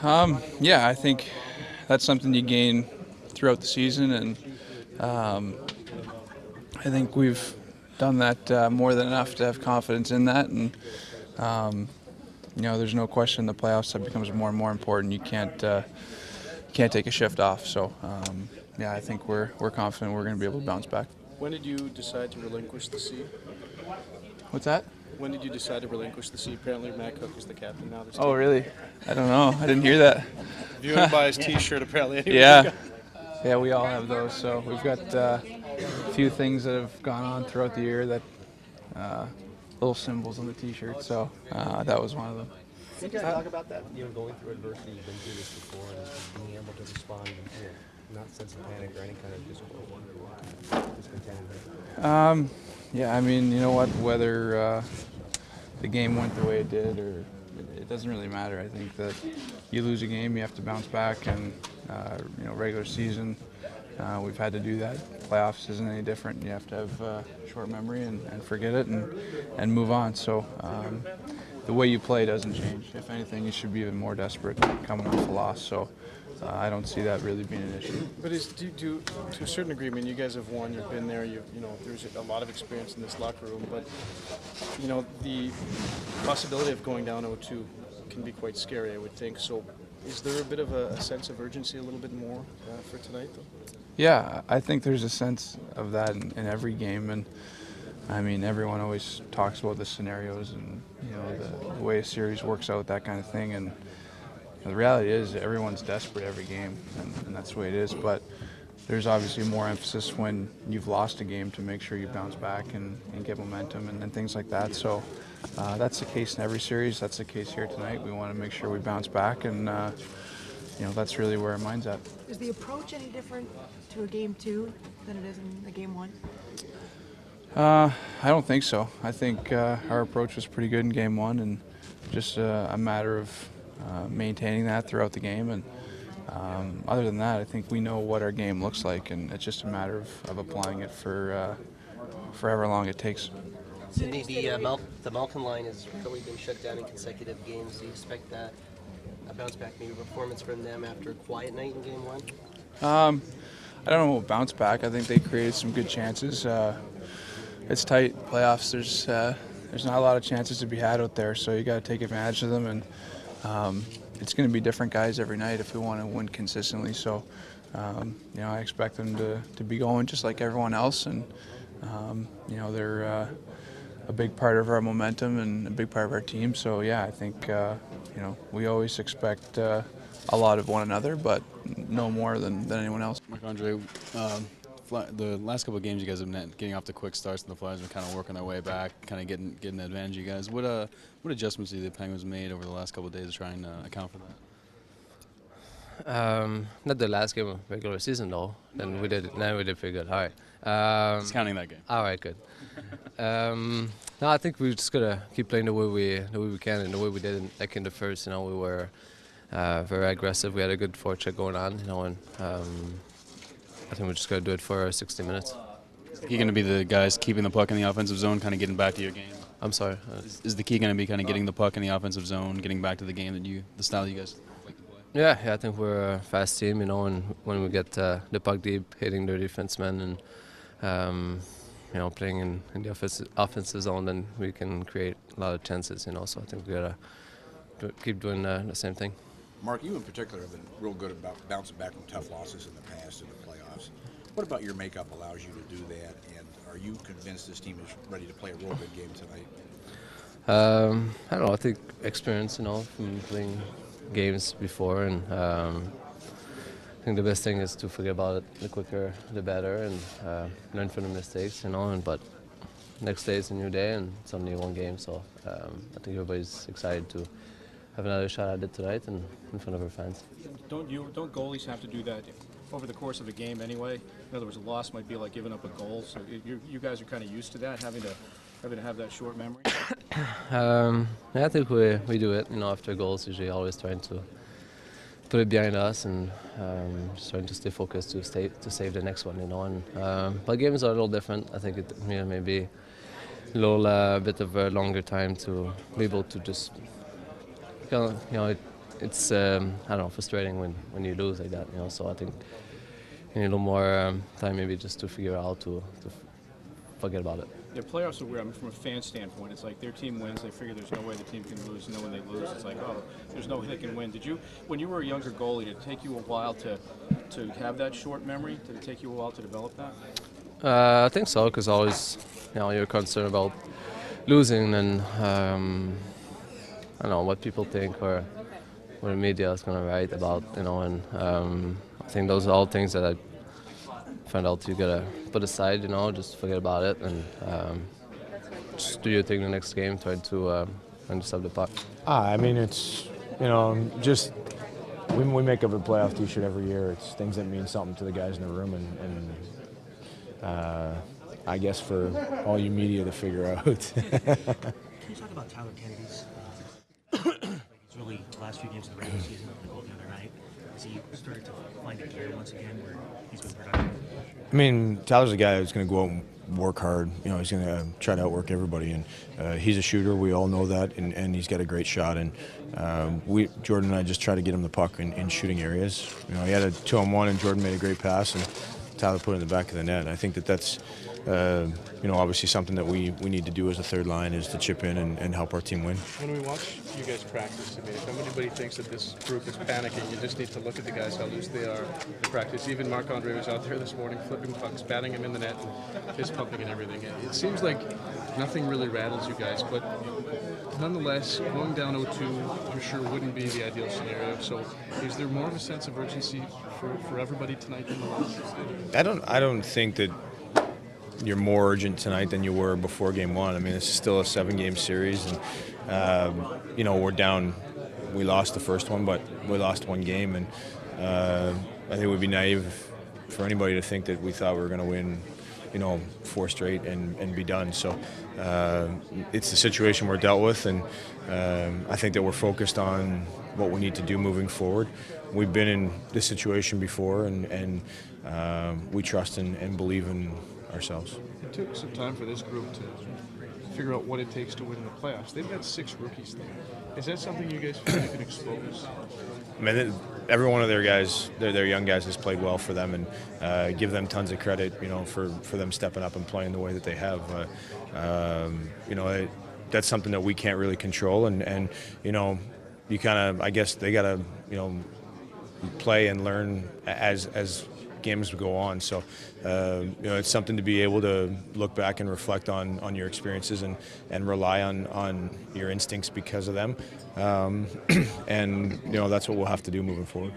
Yeah, I think that's something you gain throughout the season, and I think we've done that more than enough to have confidence in that. And there's no question the playoffs have becomes more and more important. You can't take a shift off. So yeah, I think we're confident we're going to be able to bounce back. When did you decide to relinquish the C? What's that? When did you decide to relinquish the C? Apparently, Matt Cooke is the captain now. This Oh, team. really? I don't know. I didn't hear that. Viewing by his T-shirt, apparently. Anyway. Yeah. Yeah, we all have those. So we've got a few things that have gone on throughout the year that little symbols on the T-shirt. So that was one of them. Can you guys talk about that? Going through adversity, you've been through this before, and being able to respond, and not sense of panic or any kind of discontent. Yeah, I mean, you know what? Whether the game went the way it did, or it doesn't really matter. I think that you lose a game, you have to bounce back, and regular season, we've had to do that. Playoffs isn't any different. You have to have short memory and forget it and move on. So the way you play doesn't change. If anything, you should be even more desperate coming off a loss. So I don't see that really being an issue. But to a certain degree, I mean, you guys have won. You've been there. There's a lot of experience in this locker room. But the possibility of going down 0-2 can be quite scary, I would think. So, is there a bit of a sense of urgency, a little bit more for tonight, though? Yeah, I think there's a sense of that in every game, and I mean, everyone always talks about the scenarios and the way a series works out, that kind of thing. And the reality is, everyone's desperate every game, and that's the way it is. But there's obviously more emphasis when you've lost a game to make sure you bounce back and get momentum and things like that. So that's the case in every series. That's the case here tonight. We want to make sure we bounce back, and that's really where our mind's at. Is the approach any different to a game two than it is in a game one? I don't think so. I think our approach was pretty good in game one, and just a matter of maintaining that throughout the game. And other than that, I think we know what our game looks like, and it's just a matter of applying it for however long it takes. Cindy, the Malkin line has really been shut down in consecutive games. Do you expect that a bounce back, maybe performance from them after a quiet night in game one? I don't know about bounce back. I think they created some good chances. It's tight playoffs. There's not a lot of chances to be had out there, so you got to take advantage of them. And it's going to be different guys every night if we want to win consistently. So I expect them to be going just like everyone else, and they're a big part of our momentum and a big part of our team. So yeah, I think we always expect a lot of one another, but no more than anyone else. Marc-Andre, the last couple of games you guys have been getting off to quick starts, and the Flyers have been kind of working their way back, kind of getting the advantage of you guys. What adjustments do the Penguins made over the last couple of days to try and account for that? Not the last game of regular season though. Then we did pretty good. All right. Just counting that game. All right, good. No, I think we just gotta keep playing the way we can and the way we did in the first. We were very aggressive. We had a good forecheck going on. And I think we're just gonna do it for 60 minutes. Is the key going to be the guys keeping the puck in the offensive zone, kind of getting back to your game? I'm sorry. Is the key going to be kind of getting the puck in the offensive zone, getting back to the game the style you guys like to play? Yeah, I think we're a fast team, and when we get the puck deep, hitting their defensemen, and playing in the offensive zone, then we can create a lot of chances. So I think we gotta keep doing the same thing. Mark, you in particular have been real good about bouncing back from tough losses in the past in the playoffs. What about your makeup allows you to do that, and are you convinced this team is ready to play a real good game tonight? I don't know. I think experience, from playing games before, and I think the best thing is to forget about it. The quicker, the better, and learn from the mistakes, but next day is a new day, and it's only one game, so I think everybody's excited to have another shot at it tonight and in front of our fans. Don't goalies have to do that over the course of a game anyway? In other words, a loss might be like giving up a goal. So you guys are kind of used to that, having to have that short memory. I think we do it. After goals, usually always trying to put it behind us and just trying to stay focused to save the next one. But games are a little different. I think it may be a little bit of a longer time to be able to just it's I don't know, frustrating when you lose like that, you know. So I think you need a little more time maybe just to figure out to forget about it. Yeah, playoffs are weird. I mean, from a fan standpoint, it's like their team wins, they figure there's no way the team can lose, and then when they lose, it's like, oh, there's no way they can win. When you were a younger goalie, did it take you a while to have that short memory? Did it take you a while to develop that? I think so, because always, you know, you're concerned about losing and I don't know what people think or what the media is going to write about, you know, and I think those are all things that I found out you gotta put aside, you know, just forget about it and just do your thing the next game, try to intercept the puck. I mean, it's, you know, just we make up a playoff T-shirt every year. It's things that mean something to the guys in the room, and I guess for all you media to figure out. Can you talk about Tyler Kennedy's? It's really the last few games of the regular season, the goal the other night. Has he started to find a gear once again where he's been productive? I mean, Tyler's a guy who's going to go out and work hard. You know, he's going to try to outwork everybody, and he's a shooter. We all know that, and he's got a great shot. And Jordan and I just try to get him the puck in shooting areas. You know, he had a 2-on-1, and Jordan made a great pass, and Tyler put it in the back of the net. I think that's you know, obviously something that we need to do as a third line is to chip in and help our team win. When we watch you guys practice, I mean, if anybody thinks that this group is panicking, you just need to look at the guys, how loose they are in practice. Even Marc-Andre was out there this morning flipping pucks, batting him in the net, and fist pumping and everything. It seems like nothing really rattles you guys, but nonetheless, going down 0-2, I'm sure wouldn't be the ideal scenario. So is there more of a sense of urgency for everybody tonight than the last? I don't think that you're more urgent tonight than you were before game one. I mean, this is still a 7-game series, and you know, we're down. We lost the first one, but we lost one game, and I think it would be naive for anybody to think that we thought we were going to win, you know, 4 straight and be done. So it's the situation we're dealt with, and I think that we're focused on what we need to do moving forward. We've been in this situation before, and we trust and believe in ourselves. It took some time for this group to figure out what it takes to win in the playoffs. They've got 6 rookies there. Is that something you guys feel you can expose? I mean, every one of their guys, their young guys, has played well for them, and give them tons of credit, you know, for them stepping up and playing the way that they have. You know, that's something that we can't really control, and you know, you kind of, I guess they got to, you know, play and learn as games go on. So you know, it's something to be able to look back and reflect on your experiences and rely on your instincts because of them, and you know, that's what we'll have to do moving forward.